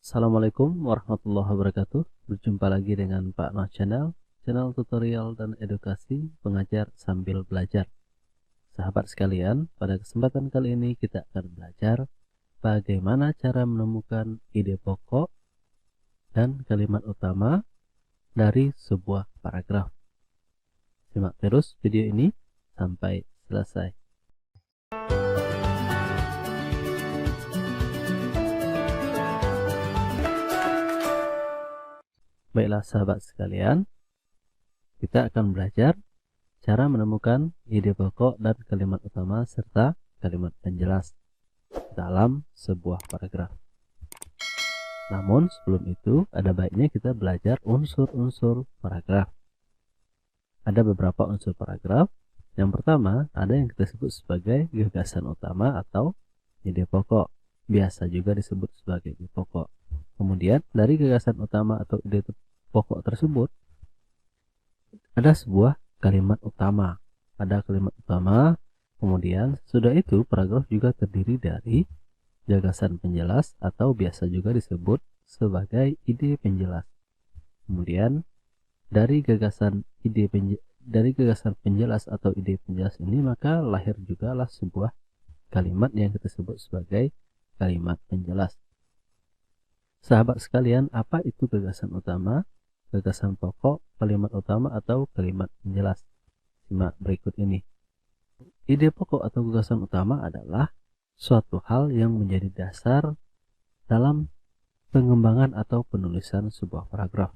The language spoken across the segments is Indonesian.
Assalamualaikum warahmatullahi wabarakatuh. Berjumpa lagi dengan Pak Noh Channel, channel tutorial dan edukasi pengajar sambil belajar. Sahabat sekalian, pada kesempatan kali ini kita akan belajar bagaimana cara menemukan ide pokok dan kalimat utama dari sebuah paragraf. Simak terus video ini sampai selesai. Baiklah sahabat sekalian, kita akan belajar cara menemukan ide pokok dan kalimat utama serta kalimat penjelas dalam sebuah paragraf. Namun sebelum itu ada baiknya kita belajar unsur-unsur paragraf. Ada beberapa unsur paragraf. Yang pertama ada yang kita sebut sebagai gagasan utama atau ide pokok. Biasa juga disebut sebagai ide pokok. Kemudian dari gagasan utama atau ide pokok tersebut ada sebuah kalimat utama. Ada kalimat utama, kemudian sudah itu paragraf juga terdiri dari gagasan penjelas atau biasa juga disebut sebagai ide penjelas. Kemudian dari gagasan penjelas atau ide penjelas ini maka lahir jugalah sebuah kalimat yang kita sebut sebagai kalimat penjelas. Sahabat sekalian, apa itu gagasan utama, gagasan pokok, kalimat utama atau kalimat penjelas? Simak berikut ini. Ide pokok atau gagasan utama adalah suatu hal yang menjadi dasar dalam pengembangan atau penulisan sebuah paragraf.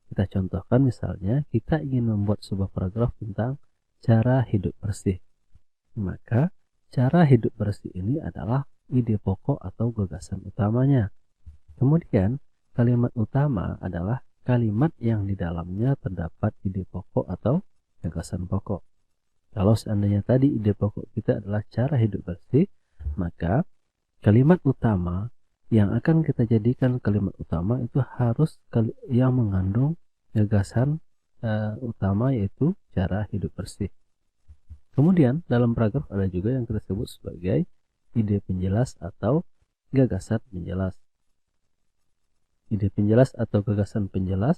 Kita contohkan misalnya kita ingin membuat sebuah paragraf tentang cara hidup bersih. Maka cara hidup bersih ini adalah ide pokok atau gagasan utamanya. Kemudian kalimat utama adalah kalimat yang di dalamnya terdapat ide pokok atau gagasan pokok. Kalau seandainya tadi ide pokok kita adalah cara hidup bersih, maka kalimat utama yang akan kita jadikan kalimat utama itu harus yang mengandung gagasan utama, yaitu cara hidup bersih. Kemudian dalam paragraf ada juga yang kita sebut sebagai ide penjelas atau gagasan penjelas. Ide penjelas atau gagasan penjelas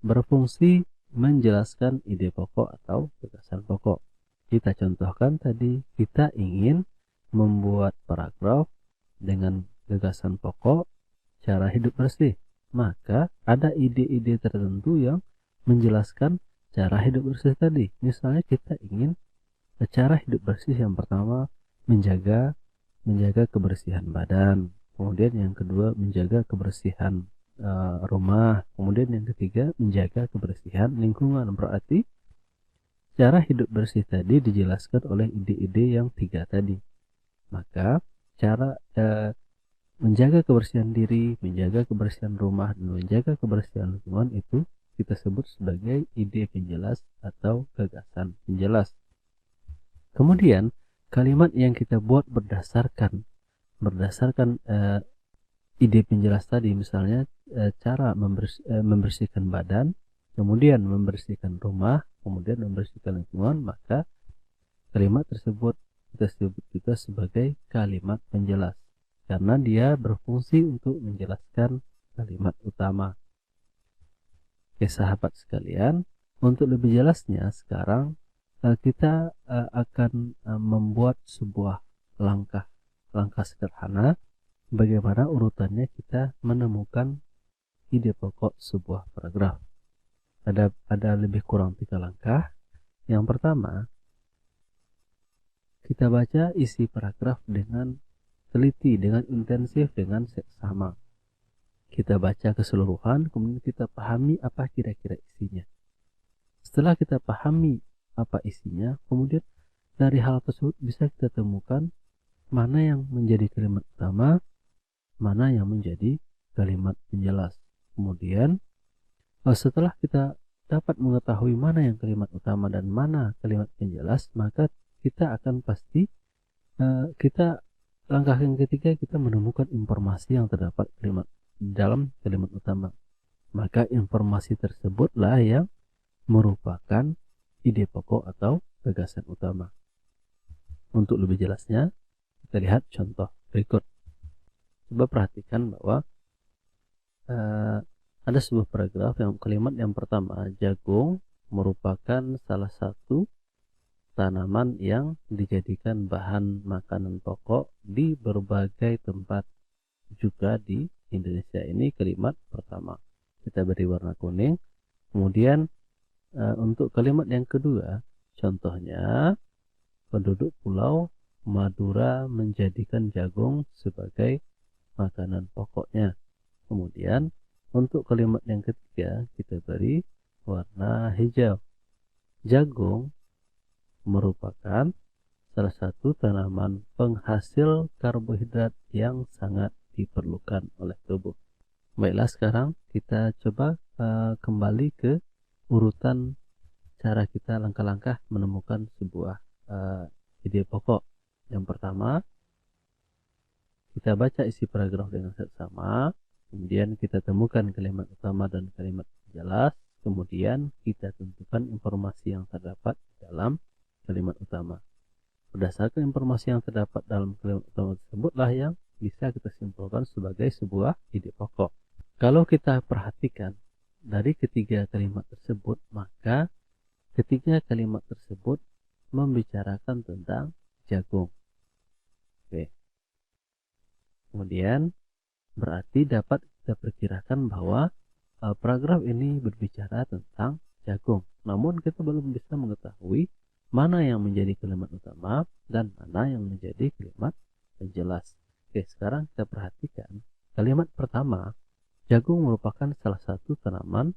berfungsi menjelaskan ide pokok atau gagasan pokok. Kita contohkan tadi, kita ingin membuat paragraf dengan gagasan pokok cara hidup bersih. Maka ada ide-ide tertentu yang menjelaskan cara hidup bersih tadi. Misalnya kita ingin cara hidup bersih yang pertama menjaga kebersihan badan. Kemudian yang kedua menjaga kebersihan rumah. Kemudian yang ketiga menjaga kebersihan lingkungan. Berarti cara hidup bersih tadi dijelaskan oleh ide-ide yang tiga tadi. Maka cara menjaga kebersihan diri, menjaga kebersihan rumah, dan menjaga kebersihan lingkungan itu kita sebut sebagai ide penjelas atau gagasan penjelas. Kemudian kalimat yang kita buat berdasarkan ide penjelas tadi, misalnya cara membersihkan badan, kemudian membersihkan rumah, kemudian membersihkan lingkungan, maka kalimat tersebut kita sebut juga sebagai kalimat penjelas karena dia berfungsi untuk menjelaskan kalimat utama. Oke sahabat sekalian, untuk lebih jelasnya sekarang kita akan membuat sebuah langkah sederhana bagaimana urutannya kita menemukan ide pokok sebuah paragraf. Ada lebih kurang 3 langkah. Yang pertama, kita baca isi paragraf dengan teliti, dengan intensif, dengan seksama. Kita baca keseluruhan, kemudian kita pahami apa kira-kira isinya. Setelah kita pahami apa isinya, kemudian dari hal tersebut bisa kita temukan mana yang menjadi kalimat utama, mana yang menjadi kalimat penjelas. Kemudian setelah kita dapat mengetahui mana yang kalimat utama dan mana kalimat penjelas, maka kita akan pasti langkah yang ketiga kita menemukan informasi yang terdapat dalam kalimat utama. Maka informasi tersebutlah yang merupakan ide pokok atau gagasan utama. Untuk lebih jelasnya kita lihat contoh berikut. Coba perhatikan bahwa ada sebuah paragraf yang kalimat yang pertama, jagung merupakan salah satu tanaman yang dijadikan bahan makanan pokok di berbagai tempat juga di Indonesia. Ini kalimat pertama, kita beri warna kuning. Kemudian untuk kalimat yang kedua, contohnya penduduk pulau Madura menjadikan jagung sebagai makanan pokoknya. Kemudian untuk kalimat yang ketiga kita beri warna hijau. Jagung merupakan salah satu tanaman penghasil karbohidrat yang sangat diperlukan oleh tubuh. Baiklah, sekarang kita coba kembali ke urutan cara kita langkah-langkah menemukan sebuah ide pokok. Yang pertama, kita baca isi paragraf dengan seksama, kemudian kita temukan kalimat utama dan kalimat jelas, kemudian kita tentukan informasi yang terdapat dalam kalimat utama. Berdasarkan informasi yang terdapat dalam kalimat utama tersebutlah yang bisa kita simpulkan sebagai sebuah ide pokok. Kalau kita perhatikan dari ketiga kalimat tersebut, maka ketiga kalimat tersebut membicarakan tentang jagung. Oke. Kemudian berarti dapat kita perkirakan bahwa paragraf ini berbicara tentang jagung. Namun kita belum bisa mengetahui mana yang menjadi kalimat utama dan mana yang menjadi kalimat penjelas. Oke, sekarang kita perhatikan kalimat pertama, jagung merupakan salah satu tanaman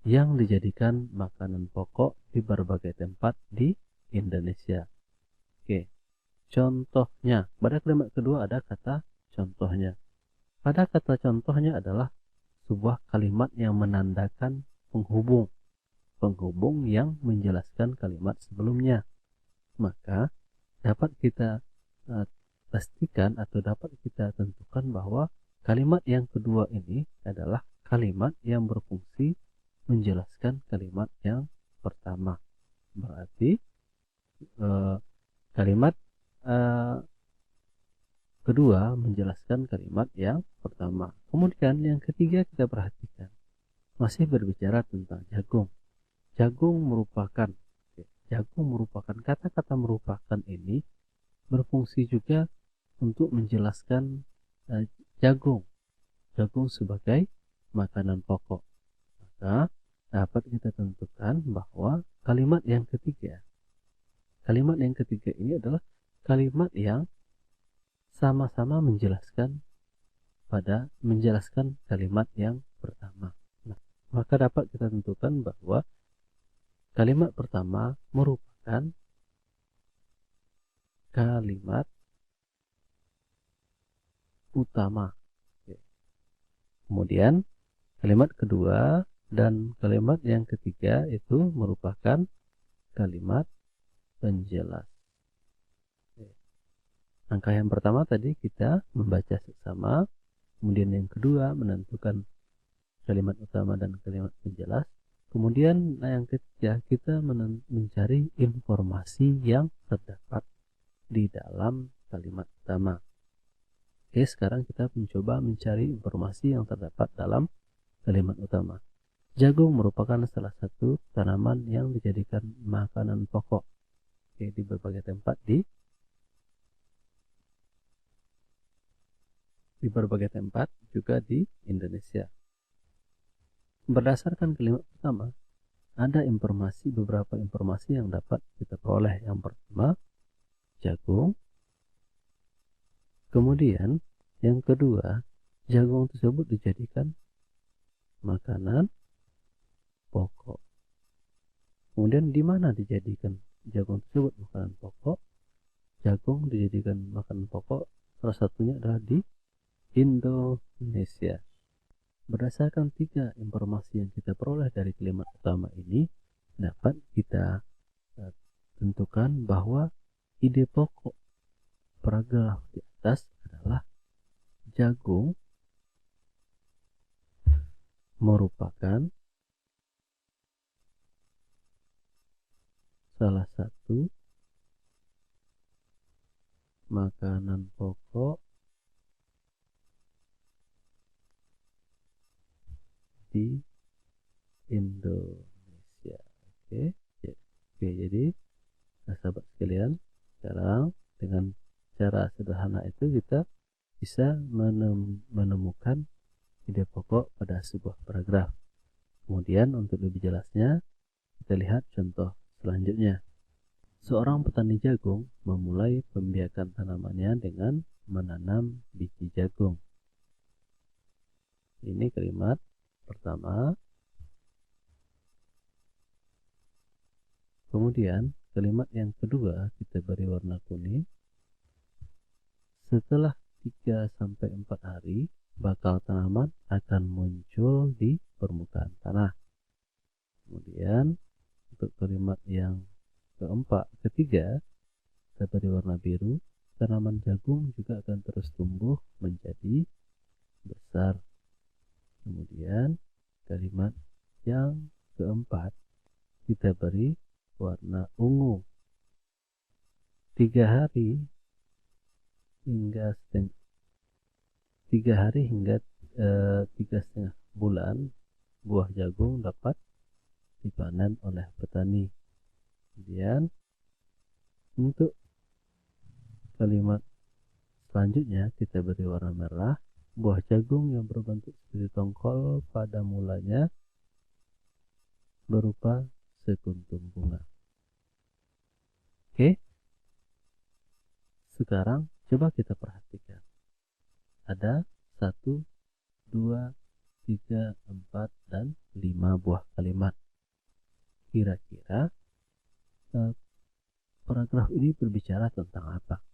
yang dijadikan makanan pokok di berbagai tempat di Indonesia. Oke, contohnya, pada kalimat kedua ada kata contohnya. Pada kata contohnya adalah sebuah kalimat yang menandakan penghubung yang menjelaskan kalimat sebelumnya. Maka dapat kita pastikan atau dapat kita tentukan bahwa kalimat yang kedua ini adalah kalimat yang berfungsi menjelaskan kalimat yang pertama. Berarti kalimat kedua menjelaskan kalimat yang pertama. Kemudian yang ketiga kita perhatikan masih berbicara tentang jagung. Jagung merupakan kata-kata merupakan ini berfungsi juga untuk menjelaskan jagung sebagai makanan pokok. Maka dapat kita tentukan bahwa kalimat yang ketiga ini adalah kalimat yang sama-sama menjelaskan kalimat yang pertama. Nah, maka dapat kita tentukan bahwa kalimat pertama merupakan kalimat utama. Kemudian kalimat kedua dan kalimat yang ketiga itu merupakan kalimat penjelas. Langkah yang pertama tadi kita membaca seksama, kemudian yang kedua menentukan kalimat utama dan kalimat penjelas, kemudian yang ketiga kita mencari informasi yang terdapat di dalam kalimat utama. Oke, sekarang kita mencoba mencari informasi yang terdapat dalam kalimat utama. Jagung merupakan salah satu tanaman yang dijadikan makanan pokok di berbagai tempat di berbagai tempat juga di Indonesia. Berdasarkan kalimat pertama, ada beberapa informasi yang dapat kita peroleh. Yang pertama, jagung. Kemudian yang kedua, jagung tersebut dijadikan makanan pokok. Kemudian di mana dijadikan jagung tersebut makanan pokok? Jagung dijadikan makanan pokok salah satunya adalah di Indonesia. Berdasarkan tiga informasi yang kita peroleh dari kalimat utama ini, dapat kita tentukan bahwa ide pokok paragraf di atas adalah jagung merupakan salah satu makanan pokok di Indonesia. Oke, jadi sahabat sekalian, sekarang dengan cara sederhana itu kita bisa menemukan ide pokok pada sebuah paragraf. Kemudian untuk lebih jelasnya, kita lihat contoh selanjutnya. Seorang petani jagung memulai pembiakan tanamannya dengan menanam biji jagung. Ini kalimat pertama. Kemudian kalimat yang kedua kita beri warna kuning. Setelah 3-4 hari, bakal tanaman akan muncul di permukaan tanah. Kemudian untuk kalimat yang ketiga, kita beri warna biru. Tanaman jagung juga akan terus tumbuh menjadi besar. Kemudian kalimat yang keempat, kita beri warna ungu. 3 hari hingga 3,5 bulan buah jagung dapat dipanen oleh petani. Kemudian untuk kalimat selanjutnya kita beri warna merah. Buah jagung yang berbentuk seperti tongkol pada mulanya berupa sekuntum bunga. Oke, sekarang coba kita perhatikan. Ada 1, 2, 3, 4, dan 5 buah kalimat. Kira-kira paragraf ini berbicara tentang apa?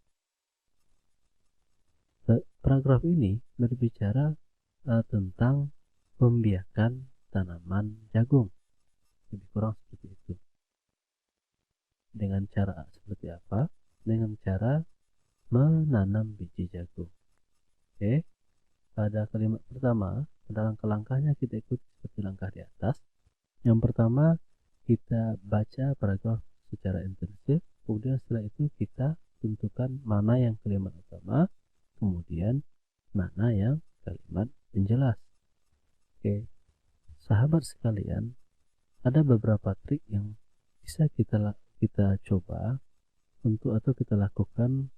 Paragraf ini berbicara tentang pembiakan tanaman jagung. Lebih kurang seperti itu. Dengan cara seperti apa? Dengan cara menanam biji jagung. Oke, pada kalimat pertama, pada langkah-langkahnya kita ikut seperti langkah di atas. Yang pertama, kita baca paragraf secara intensif. Kemudian setelah itu kita tentukan mana yang kalimat utama, kemudian mana yang kalimat penjelas. Oke, sahabat sekalian, ada beberapa trik yang bisa kita coba atau kita lakukan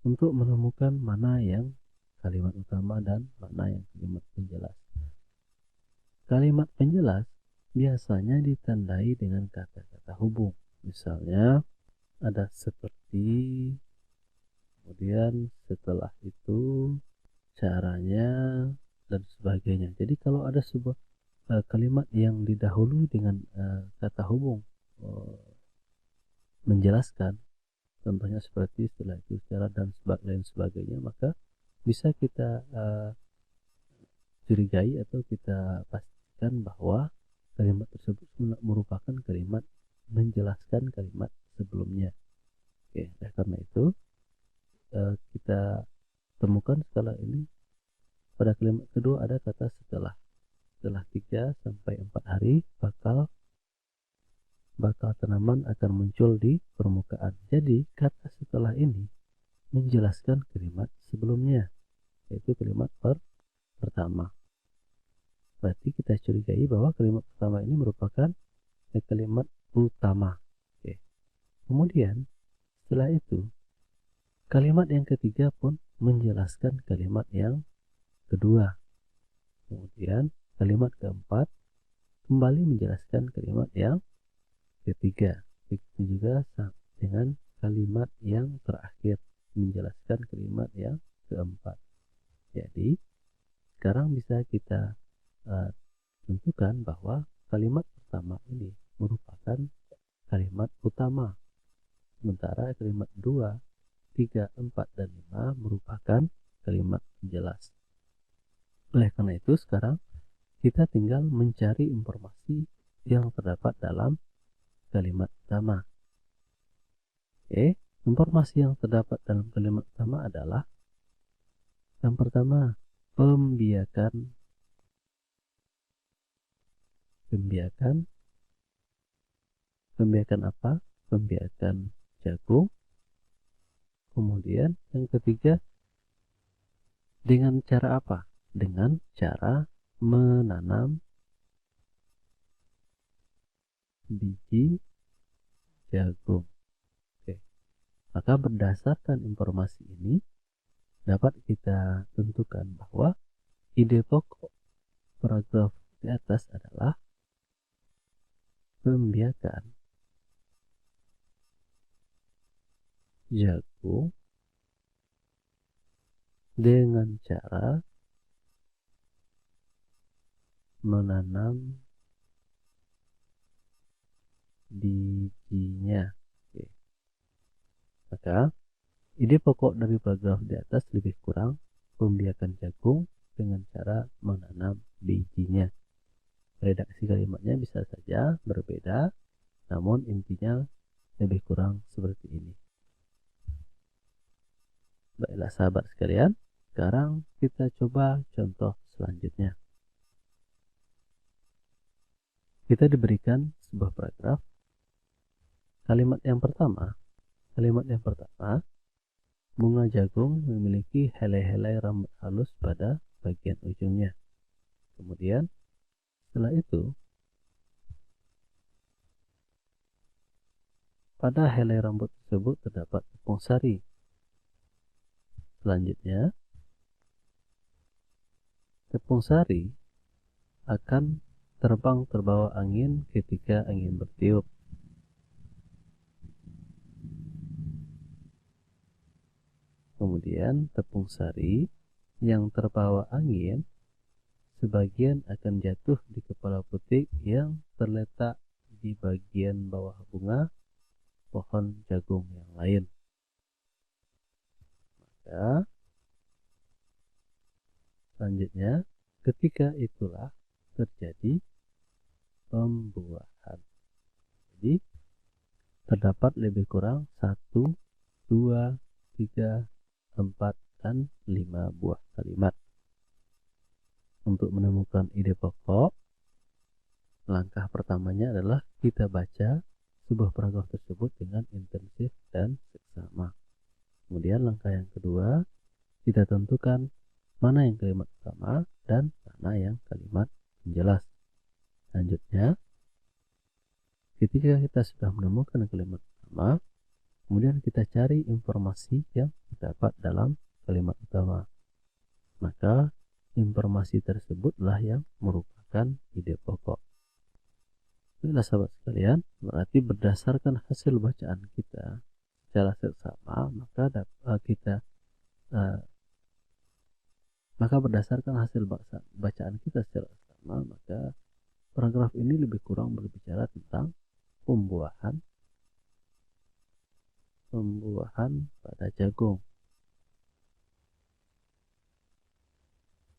untuk menemukan mana yang kalimat utama dan mana yang kalimat penjelas. Kalimat penjelas biasanya ditandai dengan kata-kata hubung. Misalnya ada seperti, kemudian setelah itu, caranya, dan sebagainya. Jadi kalau ada sebuah kalimat yang didahului dengan kata hubung menjelaskan, contohnya seperti setelah itu, secara, dan lain sebagainya, maka bisa kita curigai atau kita pastikan bahwa kalimat tersebut merupakan kalimat menjelaskan kalimat sebelumnya. Oke, karena itu kita temukan skala ini. Pada kalimat kedua ada kata setelah 3-4 hari bakal tanaman akan muncul di permukaan. Jadi kata setelah ini menjelaskan kalimat sebelumnya, yaitu kalimat pertama. Berarti kita curigai bahwa kalimat pertama ini merupakan kalimat utama. Oke. Kemudian setelah itu kalimat yang ketiga pun menjelaskan kalimat yang kedua. Kemudian kalimat keempat kembali menjelaskan kalimat yang ketiga. Begitu juga dengan kalimat yang terakhir menjelaskan kalimat yang keempat. Jadi sekarang bisa kita tentukan bahwa kalimat pertama ini merupakan kalimat utama, sementara kalimat 2, 3, 4, dan 5 merupakan kalimat penjelas. Oleh karena itu sekarang kita tinggal mencari informasi yang terdapat dalam kalimat utama. Oke, informasi yang terdapat dalam kalimat utama adalah yang pertama, pembiakan apa? Pembiakan jagung. Kemudian yang ketiga, dengan cara apa? Dengan cara menanam biji jagung. Oke. Maka berdasarkan informasi ini dapat kita tentukan bahwa ide pokok paragraf di atas adalah pembiakan jagung dengan cara menanam bijinya. Oke. Maka ide pokok dari paragraf di atas lebih kurang pembiakan jagung dengan cara menanam bijinya. Redaksi kalimatnya bisa saja berbeda, namun intinya lebih kurang seperti ini. Baiklah sahabat sekalian, sekarang kita coba contoh selanjutnya. Kita diberikan sebuah paragraf. Kalimat yang pertama, bunga jagung memiliki helai-helai rambut halus pada bagian ujungnya. Kemudian setelah itu, pada helai rambut tersebut terdapat tepung sari. Selanjutnya, tepung sari akan terbang terbawa angin ketika angin bertiup. Kemudian tepung sari yang terbawa angin sebagian akan jatuh di kepala putik yang terletak di bagian bawah bunga pohon jagung yang lain. Maka selanjutnya, ketika itulah terjadi pembuahan. Jadi terdapat lebih kurang 1, 2, 3, 4, dan 5 buah kalimat. Untuk menemukan ide pokok, langkah pertamanya adalah kita baca sebuah paragraf tersebut dengan intensif dan seksama. Kemudian langkah yang kedua, kita tentukan mana yang kalimat utama dan mana yang kalimat penjelas. Selanjutnya, ketika kita sudah menemukan kalimat utama, kemudian kita cari informasi yang terdapat dalam kalimat utama. Maka informasi tersebutlah yang merupakan ide pokok. Inilah sahabat sekalian, berarti berdasarkan hasil bacaan kita secara seksama, maka berdasarkan hasil bacaan kita secara seksama, maka paragraf ini lebih kurang berbicara tentang pembuahan pada jagung.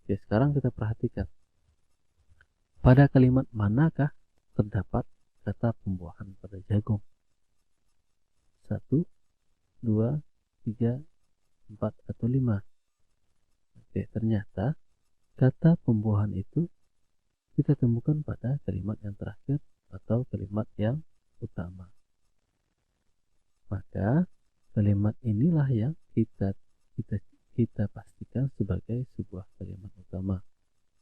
Oke, sekarang kita perhatikan pada kalimat manakah terdapat kata pembuahan pada jagung. 1, 2, 3, 4, atau 5. Oke, ternyata kata pembuahan itu kita temukan pada kalimat yang terakhir atau kalimat yang utama. Maka kalimat inilah yang kita pastikan sebagai sebuah kalimat utama.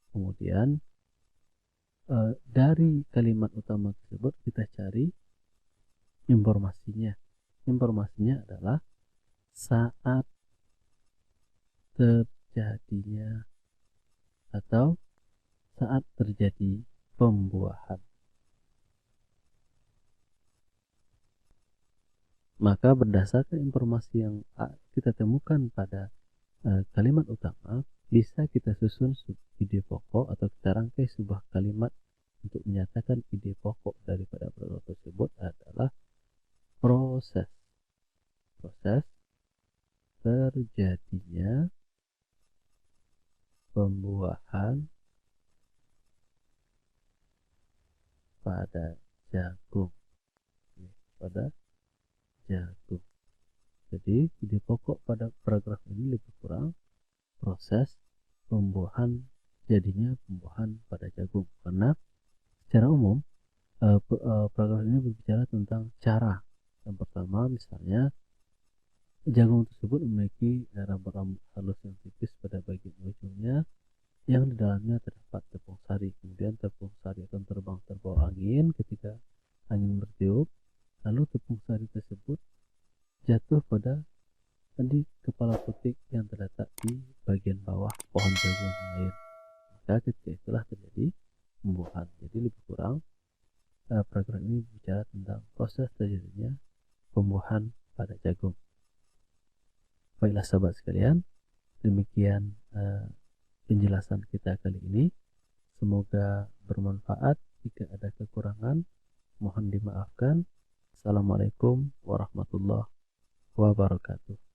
Kemudian dari kalimat utama tersebut kita cari informasinya. Informasinya adalah saat terjadinya atau saat terjadi pembuahan. Maka berdasarkan informasi yang kita temukan pada kalimat utama, bisa kita susun ide pokok atau kita rangkai sebuah kalimat untuk menyatakan ide pokok daripada paragraf tersebut adalah proses terjadinya pembuahan pada jagung. Jadi ide pokok pada paragraf ini lebih kurang proses jadinya pembuahan pada jagung, karena secara umum paragraf ini berbicara tentang cara. Yang pertama, misalnya jagung tersebut memiliki rambut-rambut halus yang tipis pada bagian ujungnya yang di dalamnya terdapat tepung sari. Kemudian tepung sari akan terbang terbawa angin ketika angin jatuh pada di kepala putik yang terletak di bagian bawah pohon jagung yang lain. Maka ketika itulah terjadi pembuahan. Jadi lebih kurang program ini bicara tentang proses terjadinya pembuahan pada jagung. Baiklah sahabat sekalian, demikian penjelasan kita kali ini. Semoga bermanfaat. Jika ada kekurangan, mohon dimaafkan. Assalamualaikum warahmatullahi wabarakatuh.